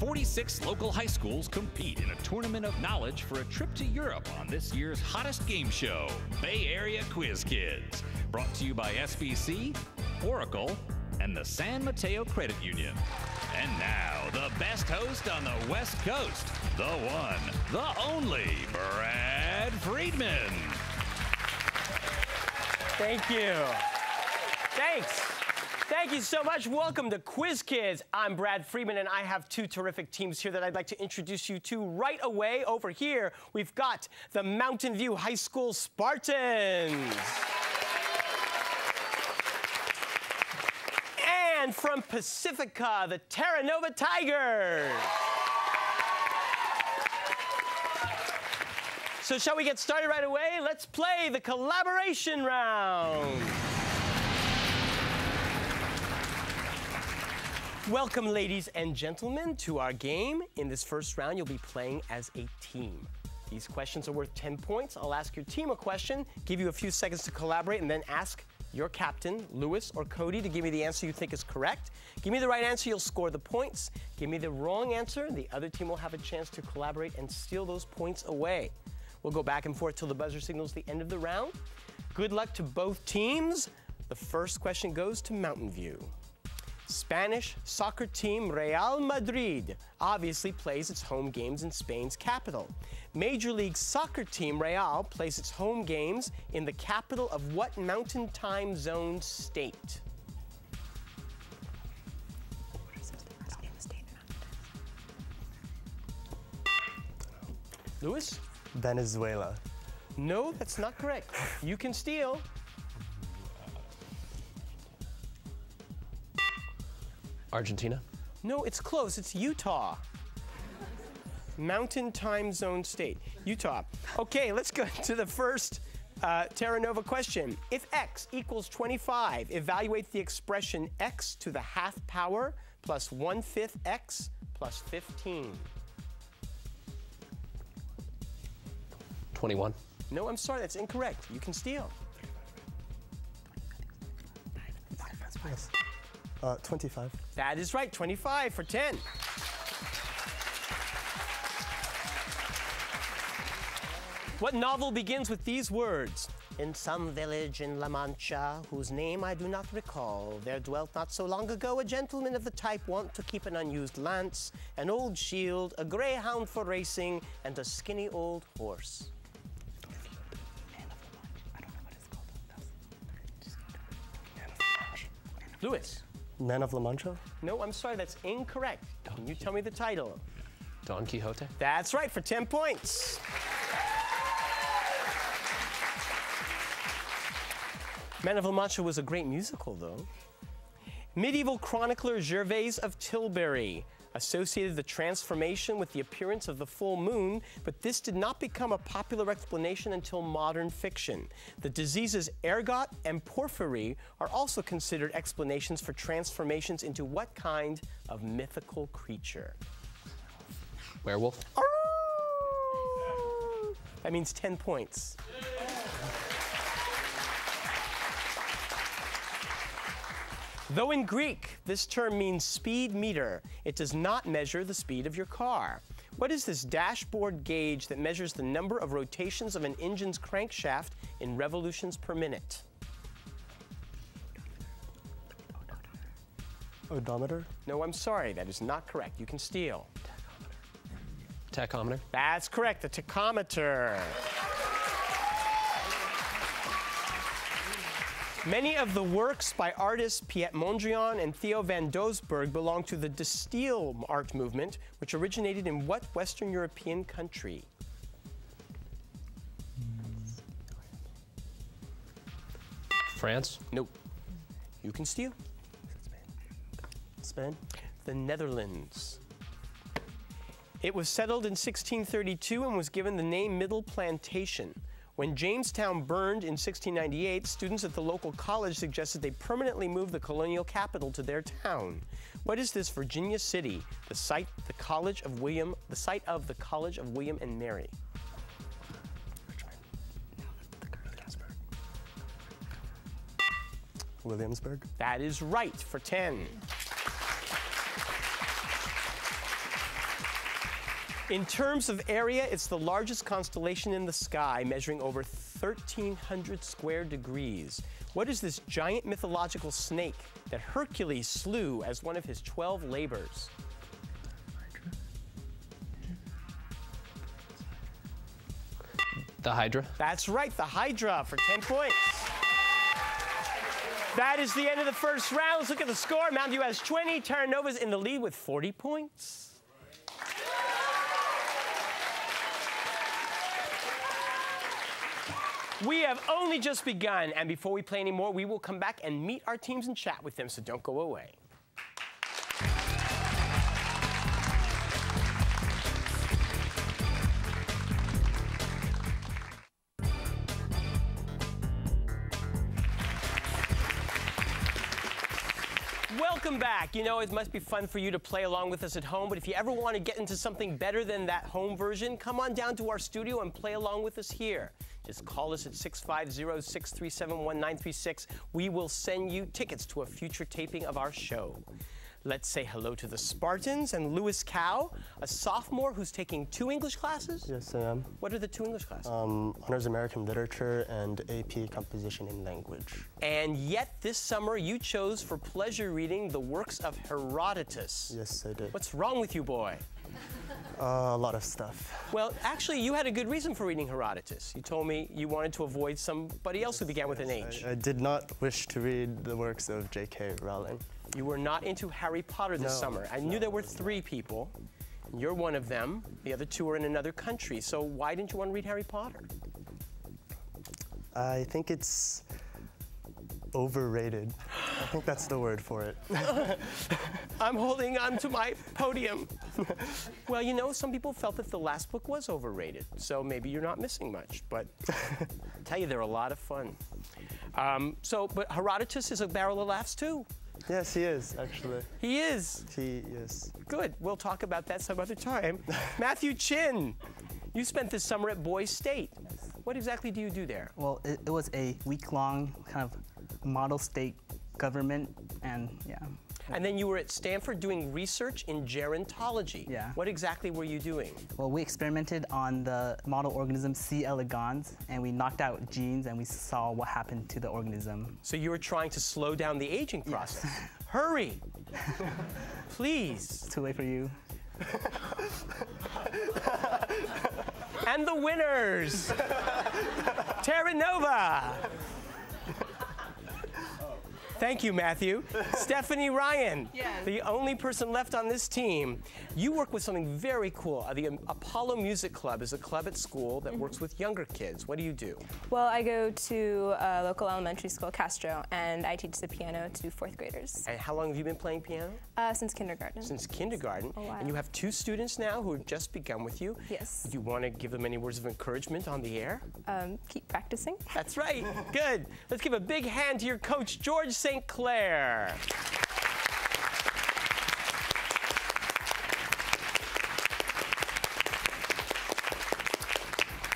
46 local high schools compete in a tournament of knowledge for a trip to Europe on this year's hottest game show, Bay Area Quiz Kids. Brought to you by SBC, Oracle, and the San Mateo Credit Union. And now, the best host on the West Coast, the one, the only, Brad Friedman. Thank you. Thanks. Thank you so much. Welcome to Quiz Kids. I'm Brad Friedman, and I have two terrific teams here that I'd like to introduce you to right away. Over here, we've got the Mountain View High School Spartans. And from Pacifica, the Terra Tigers. So shall we get started right away? Let's play the collaboration round. Welcome, ladies and gentlemen, to our game. In this first round, you'll be playing as a team. These questions are worth 10 points. I'll ask your team a question, give you a few seconds to collaborate, and then ask your captain, Lewis or Cody, to give me the answer you think is correct. Give me the right answer, you'll score the points. Give me the wrong answer, the other team will have a chance to collaborate and steal those points away. We'll go back and forth till the buzzer signals the end of the round. Good luck to both teams. The first question goes to Mountain View. Spanish soccer team Real Madrid obviously plays its home games in Spain's capital. Major League Soccer team Real plays its home games in the capital of what mountain time zone state? Lewis? Venezuela. No, that's not correct. You can steal. Argentina. No, it's close. It's Utah. Mountain time zone state. Utah. Okay, let's go to the first Terra Nova question. If x equals 25, evaluate the expression x to the half power plus 1/5 x plus 15. 21. No, I'm sorry, that's incorrect. You can steal. 25. That is right, 25 for 10. What novel begins with these words? In some village in La Mancha, whose name I do not recall, there dwelt not so long ago a gentleman of the type wont to keep an unused lance, an old shield, a greyhound for racing, and a skinny old horse. Lewis? Man of La Mancha? No, I'm sorry, that's incorrect. Can you tell me the title? Don Quixote? That's right, for 10 points. Man of La Mancha was a great musical, though. Medieval chronicler Gervase of Tilbury associated the transformation with the appearance of the full moon, but this did not become a popular explanation until modern fiction. The diseases ergot and porphyry are also considered explanations for transformations into what kind of mythical creature? Werewolf? That means 10 points. Though in Greek, this term means speed meter, it does not measure the speed of your car. What is this dashboard gauge that measures the number of rotations of an engine's crankshaft in revolutions per minute? Odometer? No, I'm sorry, that is not correct. You can steal. Tachometer? That's correct, the tachometer. Many of the works by artists Piet Mondrian and Theo van Doesburg belong to the De Stijl art movement, which originated in what Western European country? France? Nope. You can steal. Spain? The Netherlands. It was settled in 1632 and was given the name Middle Plantation. When Jamestown burned in 1698, students at the local college suggested they permanently move the colonial capital to their town. What is this Virginia city, the site of the College of William and Mary? Williamsburg? That is right for 10. In terms of area, it's the largest constellation in the sky, measuring over 1,300 square degrees. What is this giant mythological snake that Hercules slew as one of his 12 labors? The Hydra. That's right, the Hydra for 10 points. That is the end of the first round. Let's look at the score. Mountain View has 20. Terra Nova's in the lead with 40 points. We have only just begun, and before we play any more, we will come back and meet our teams and chat with them, so don't go away. Welcome back. You know, it must be fun for you to play along with us at home, but if you ever want to get into something better than that home version, come on down to our studio and play along with us here. Just call us at 650-637-1936. We will send you tickets to a future taping of our show. Let's say hello to the Spartans and Lewis Cow, a sophomore who's taking 2 English classes? Yes, I am. What are the 2 English classes? Honors American Literature and AP Composition in Language. And yet this summer you chose for pleasure reading the works of Herodotus. Yes, I did. What's wrong with you, boy? A lot of stuff. Well, actually, you had a good reason for reading Herodotus. You told me you wanted to avoid somebody else who began with an H. I did not wish to read the works of J.K. Rowling. You were not into Harry Potter this summer. I knew there were 3 people. You're one of them. The other 2 are in another country. So why didn't you want to read Harry Potter? I think it's overrated. I think that's the word for it. I'm holding on to my podium. Well, you know, some people felt that the last book was overrated, so maybe you're not missing much. But I tell you, they're a lot of fun. But Herodotus is a barrel of laughs too. Yes, he is, actually. He is. He is. Good. We'll talk about that some other time. Matthew Chin, you spent this summer at Boise State. What exactly do you do there? Well, it was a week-long kind of model state government, and yeah. And then you were at Stanford doing research in gerontology. Yeah. What exactly were you doing? Well, we experimented on the model organism C. elegans, and we knocked out genes, and we saw what happened to the organism. So you were trying to slow down the aging process. Yes. Hurry! Please. Too late for you. And the winners! Terra Nova! Thank you, Matthew. Stephanie Ryan, the only person left on this team. You work with something very cool. The Apollo Music Club is a club at school that works with younger kids. What do you do? Well, I go to a local elementary school, Castro, and I teach the piano to 4th graders. And how long have you been playing piano? Since kindergarten. Since kindergarten. A while. And you have 2 students now who have just begun with you. Yes. Do you want to give them any words of encouragement on the air? Keep practicing. That's right. Good. Let's give a big hand to your coach, George St. Clair.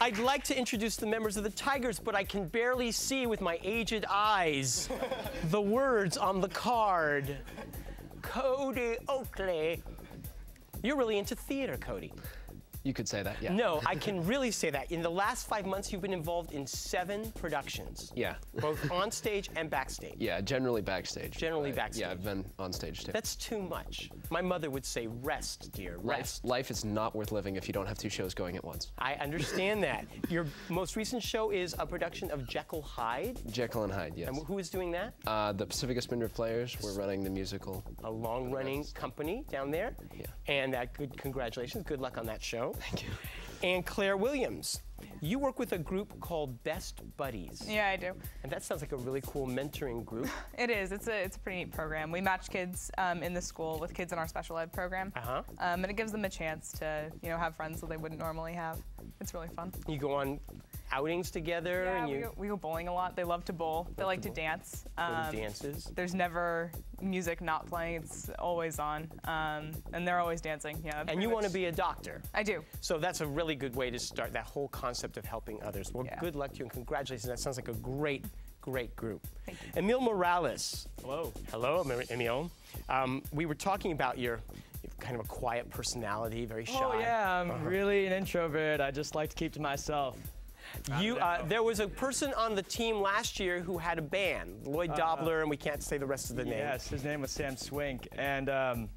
I'd like to introduce the members of the Tigers, but I can barely see with my aged eyes the words on the card. Cody Oakley. You're really into theater, Cody. You could say that, yeah. No, I can really say that. In the last 5 months, you've been involved in 7 productions. Yeah. Both on stage and backstage. Yeah, generally backstage. Generally backstage. Yeah, I've been on stage too. That's too much. My mother would say, rest, dear, rest. Life is not worth living if you don't have 2 shows going at once. I understand that. Your most recent show is a production of Jekyll Hyde. Jekyll and Hyde, yes. And who is doing that? The Pacifica Spindrift Players. We're running the musical. A long-running company down there. Yeah. And congratulations. Good luck on that show. Thank you. And Claire Williams, you work with a group called Best Buddies. Yeah, I do. And that sounds like a really cool mentoring group. It is. It's a pretty neat program. We match kids in the school with kids in our special ed program. And it gives them a chance to, have friends that they wouldn't normally have. It's really fun. You go on outings together? Yeah, and we go bowling a lot. They love to bowl. They like to dance. Go to dances? There's never music not playing. It's always on. And they're always dancing. Yeah. And you want to be a doctor? I do. So that's a really good way to start that whole concept of helping others. Well, good luck to you and congratulations. That sounds like a great group. Thank you. Emil Morales. Hello. Hello, Emil. We were talking about your kind of a quiet personality, very shy. Oh yeah, I'm really an introvert. I just like to keep to myself. There was a person on the team last year who had a band, Lloyd Dobler, and we can't say the rest of the name. Yes, his name was Sam Swink, and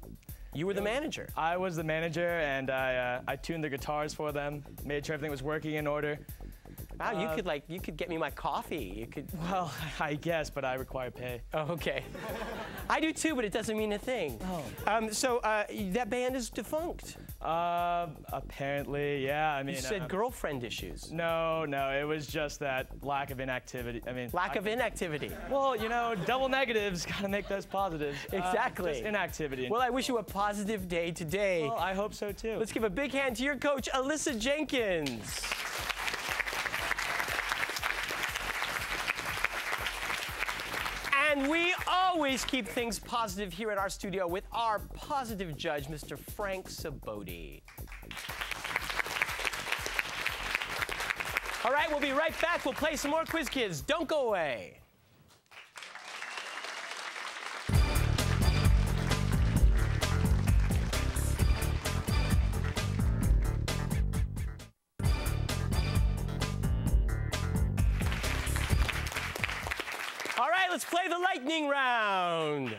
you were the manager. I was the manager, and I tuned the guitars for them, made sure everything was working in order. Wow, you could get me my coffee. You could. Well, I guess, but I require pay. Oh, okay. I do too, but it doesn't mean a thing. Oh. So that band is defunct. Apparently, yeah. I mean, you said girlfriend issues. No, it was just that lack of inactivity. I mean, lack of inactivity. Well, you know, double negatives gotta make those positives. Exactly. Just inactivity. Well, I wish you a positive day today. Well, I hope so too. Let's give a big hand to your coach, Alyssa Jenkins. And we always keep things positive here at our studio with our positive judge, Mr. Frank Saboti. All right, we'll be right back. We'll play some more Quiz Kids. Don't go away. All right, let's play the lightning round.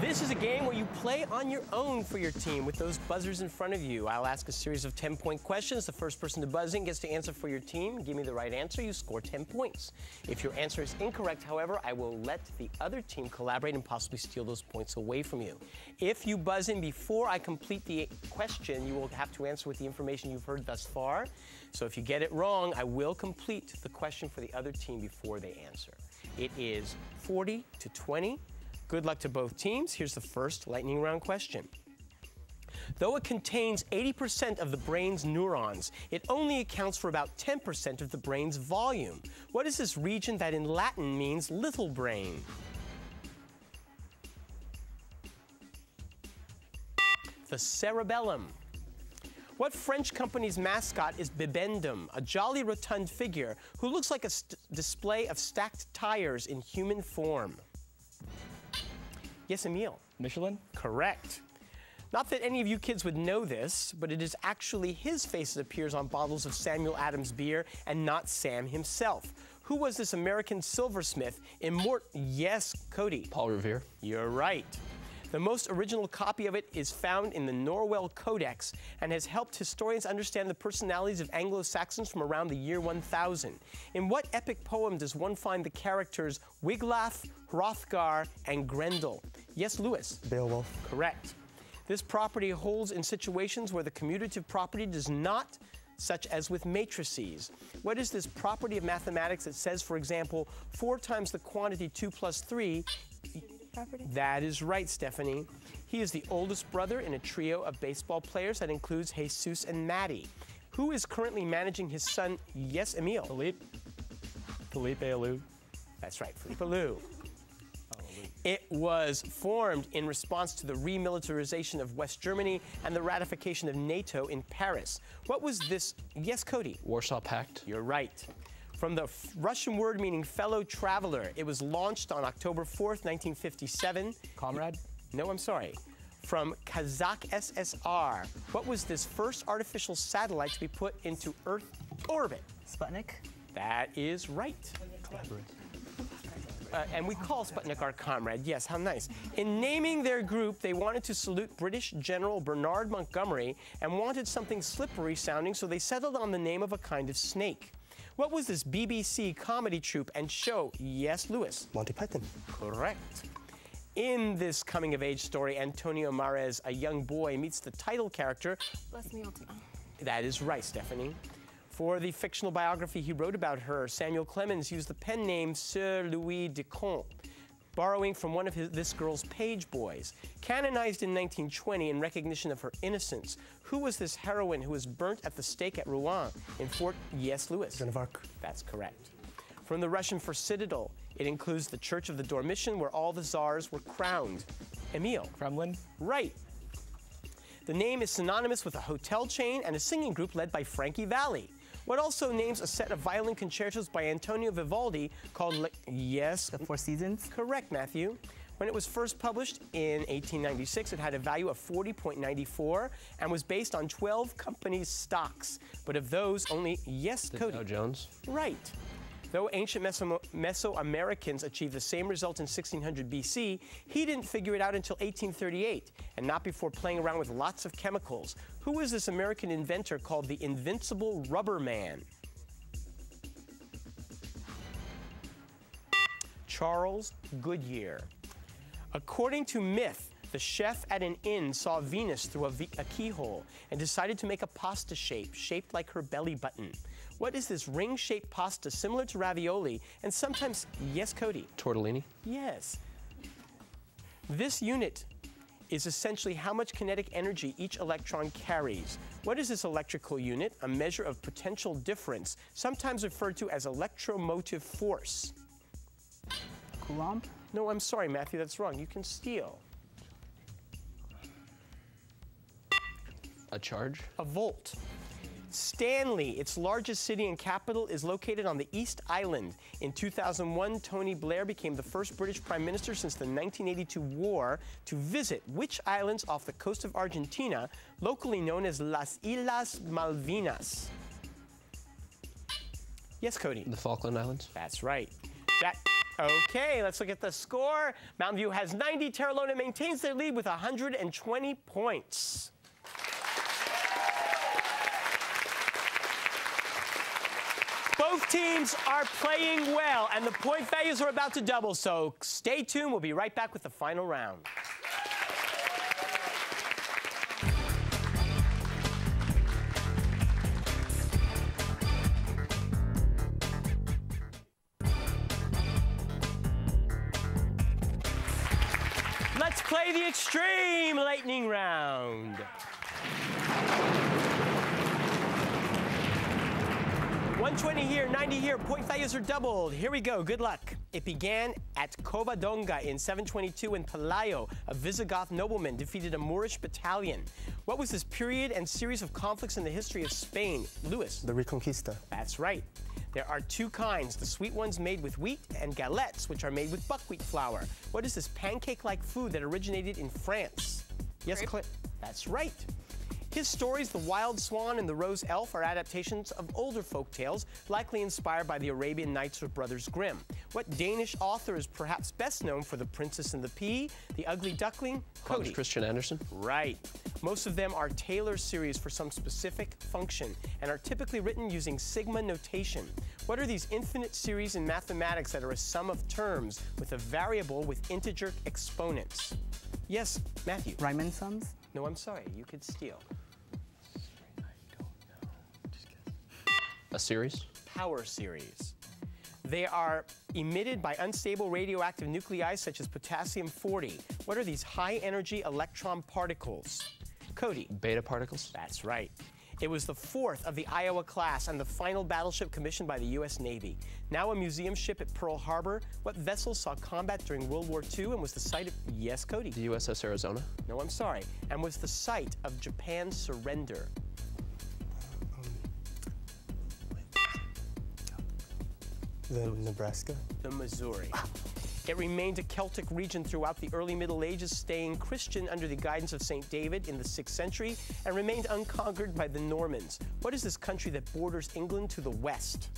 This is a game where you play on your own for your team with those buzzers in front of you. I'll ask a series of 10-point questions. The first person to buzz in gets to answer for your team. Give me the right answer, you score 10 points. If your answer is incorrect, however, I will let the other team collaborate and possibly steal those points away from you. If you buzz in before I complete the question, you will have to answer with the information you've heard thus far. So if you get it wrong, I will complete the question for the other team before they answer. It is 40 to 20. Good luck to both teams. Here's the first lightning round question. Though it contains 80% of the brain's neurons, it only accounts for about 10% of the brain's volume. What is this region that in Latin means little brain? The cerebellum. What French company's mascot is Bibendum, a jolly rotund figure who looks like a display of stacked tires in human form? Yes, Emile. Michelin? Correct. Not that any of you kids would know this, but it is actually his face that appears on bottles of Samuel Adams beer and not Sam himself. Who was this American silversmith? Yes, Cody. Paul Revere. You're right. The most original copy of it is found in the Norwell Codex and has helped historians understand the personalities of Anglo-Saxons from around the year 1000. In what epic poem does one find the characters Wiglaf, Hrothgar, and Grendel? Yes, Lewis. Beowulf. Correct. This property holds in situations where the commutative property does not, such as with matrices. What is this property of mathematics that says, for example, 4 times the quantity 2 plus 3? Property? That is right, Stephanie. He is the oldest brother in a trio of baseball players that includes Jesus and Matty. Who is currently managing his son? Yes, Emile. Philippe Alou. That's right, Philippe Alou. It was formed in response to the remilitarization of West Germany and the ratification of NATO in Paris. What was this? Yes, Cody. Warsaw Pact. You're right. From the Russian word meaning fellow traveler, it was launched on October 4th, 1957. Comrade? No, I'm sorry. From Kazakh SSR. What was this first artificial satellite to be put into Earth orbit? Sputnik? That is right. And we call Sputnik our comrade. Yes, how nice. In naming their group, they wanted to salute British General Bernard Montgomery and wanted something slippery sounding, so they settled on the name of a kind of snake. What was this BBC comedy troupe and show? Yes, Lewis. Monty Python. Correct. In this coming-of-age story, Antonio Mares, a young boy, meets the title character. Leslie Ultima. That is right, Stephanie. For the fictional biography he wrote about her, Samuel Clemens used the pen name Sir Louis de Conte, borrowing from one of this girl's page boys. Canonized in 1920 in recognition of her innocence, who was this heroine who was burnt at the stake at Rouen in Fort... Yes, Lewis. Joan of Arc. That's correct. From the Russian for citadel, it includes the Church of the Dormition, where all the czars were crowned. Emile. Kremlin. Right. The name is synonymous with a hotel chain and a singing group led by Frankie Valli. What also names a set of violin concertos by Antonio Vivaldi called yes? The Four Seasons? Correct, Matthew. When it was first published in 1896, it had a value of 40.94 and was based on 12 companies' stocks. But of those, only, yes, Cody. Dow Jones. Right. Though ancient Mesoamericans achieved the same result in 1600 BC, he didn't figure it out until 1838, and not before playing around with lots of chemicals. Who was this American inventor called the Invincible Rubber Man? Charles Goodyear. According to myth, the chef at an inn saw Venus through a keyhole and decided to make a pasta shaped like her belly button. What is this ring-shaped pasta similar to ravioli and sometimes, yes, Cody? Tortellini. Yes. This unit is essentially how much kinetic energy each electron carries. What is this electrical unit? A measure of potential difference, sometimes referred to as electromotive force. Coulomb? No, I'm sorry, Matthew, that's wrong. You can steal. A charge. A volt. Stanley, its largest city and capital, is located on the East Island. In 2001, Tony Blair became the first British Prime Minister since the 1982 war to visit which islands off the coast of Argentina, locally known as Las Islas Malvinas? Yes, Cody? The Falkland Islands. That's right. Okay, let's look at the score. Mountain View has 90. Terra Lona maintains their lead with 120 points. Both teams are playing well, and the point values are about to double, so stay tuned. We'll be right back with the final round. Let's play the Extreme Lightning Round. 120 here, 90 here, point values are doubled. Here we go, good luck. It began at Covadonga in 722 when Pelayo, a Visigoth nobleman, defeated a Moorish battalion. What was this period and series of conflicts in the history of Spain? Lewis? The Reconquista. That's right. There are two kinds, the sweet ones made with wheat and galettes, which are made with buckwheat flour. What is this pancake-like food that originated in France? Yes, Clint? That's right. His stories, The Wild Swan and The Rose Elf, are adaptations of older folk tales, likely inspired by the Arabian Nights of Brothers Grimm. What Danish author is perhaps best known for The Princess and the Pea, The Ugly Duckling? Cody. Hans Christian Andersen. Right. Most of them are Taylor series for some specific function and are typically written using sigma notation. What are these infinite series in mathematics that are a sum of terms with a variable with integer exponents? Yes, Matthew. Riemann sums? No, I'm sorry. You could steal. I don't know. Just guess. A series? Power series. They are emitted by unstable radioactive nuclei such as potassium-40. What are these high-energy electron particles? Cody. Beta particles? That's right. It was the fourth of the Iowa class and the final battleship commissioned by the U.S. Navy. Now a museum ship at Pearl Harbor, what vessel saw combat during World War II and was the site of, yes, Cody? The USS Arizona? No, I'm sorry. And was the site of Japan's surrender. The Nebraska? The Missouri. It remained a Celtic region throughout the early Middle Ages, staying Christian under the guidance of St. David in the 6th century, and remained unconquered by the Normans. What is this country that borders England to the west?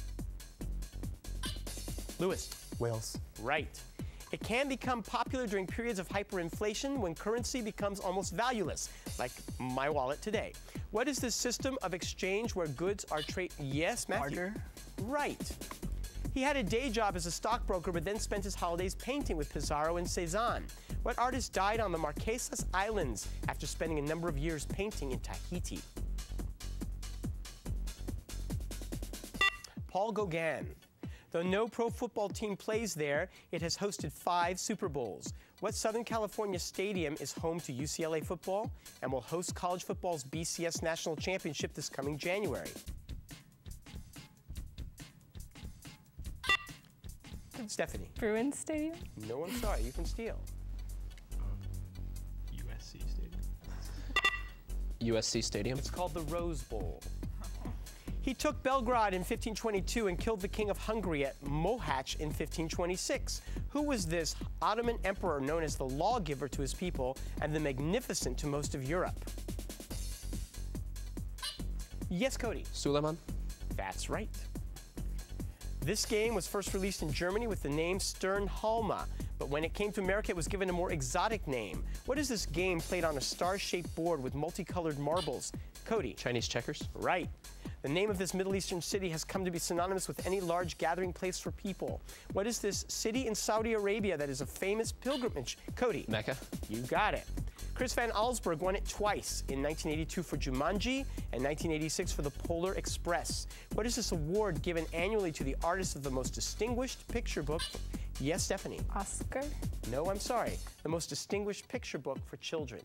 Lewis. Wales. Right. It can become popular during periods of hyperinflation when currency becomes almost valueless, like my wallet today. What is this system of exchange where goods are traded? Yes, Matthew? Barter? Right. He had a day job as a stockbroker, but then spent his holidays painting with Pizarro and Cézanne. What artist died on the Marquesas Islands after spending a number of years painting in Tahiti? Paul Gauguin. Though no pro football team plays there, it has hosted 5 Super Bowls. What Southern California stadium is home to UCLA football and will host college football's BCS National Championship this coming January? Stephanie. Bruins Stadium? No, I'm sorry. You can steal. USC Stadium. USC Stadium? It's called the Rose Bowl. He took Belgrade in 1522 and killed the king of Hungary at Mohacs in 1526. Who was this Ottoman emperor known as the lawgiver to his people and the magnificent to most of Europe? Yes, Cody. Suleiman. That's right. This game was first released in Germany with the name Sternhalma, but when it came to America, it was given a more exotic name. What is this game played on a star-shaped board with multicolored marbles? Cody. Chinese checkers. Right. The name of this Middle Eastern city has come to be synonymous with any large gathering place for people. What is this city in Saudi Arabia that is a famous pilgrimage? Cody. Mecca. You got it. Chris Van Allsburg won it twice, in 1982 for Jumanji and 1986 for The Polar Express. What is this award given annually to the artist of the most distinguished picture book? Yes, Stephanie. Oscar? No, I'm sorry. The most distinguished picture book for children.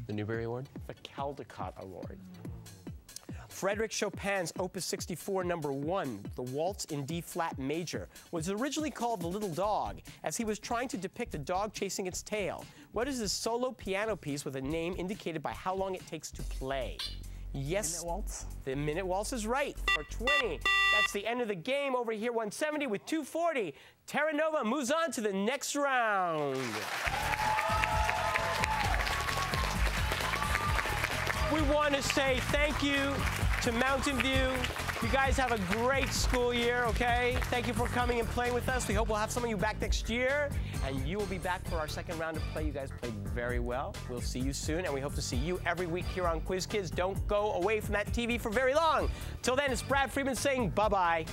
The Newbery Award. The Caldecott Award. Frédéric Chopin's Opus 64 No. 1, the Waltz in D-flat major, was originally called The Little Dog, as he was trying to depict a dog chasing its tail. What is this solo piano piece with a name indicated by how long it takes to play? Yes. Minute Waltz? The Minute Waltz is right for 20. That's the end of the game over here, 170 with 240. Terra Nova moves on to the next round. We want to say thank you to Mountain View. You guys have a great school year, okay? Thank you for coming and playing with us. We hope we'll have some of you back next year, and you will be back for our second round of play. You guys played very well. We'll see you soon, and we hope to see you every week here on Quiz Kids. Don't go away from that TV for very long. Till then, it's Brad Friedman saying bye-bye.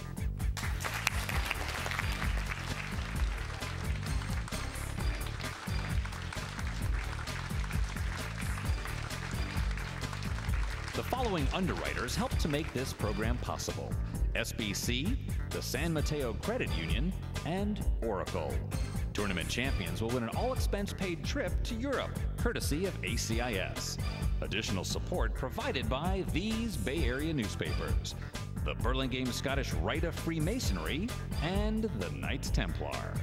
The following underwriters helped to make this program possible: SBC, the San Mateo Credit Union, and Oracle. Tournament champions will win an all-expense-paid trip to Europe, courtesy of ACIS. Additional support provided by these Bay Area newspapers: the Burlingame Scottish Rite of Freemasonry and the Knights Templar.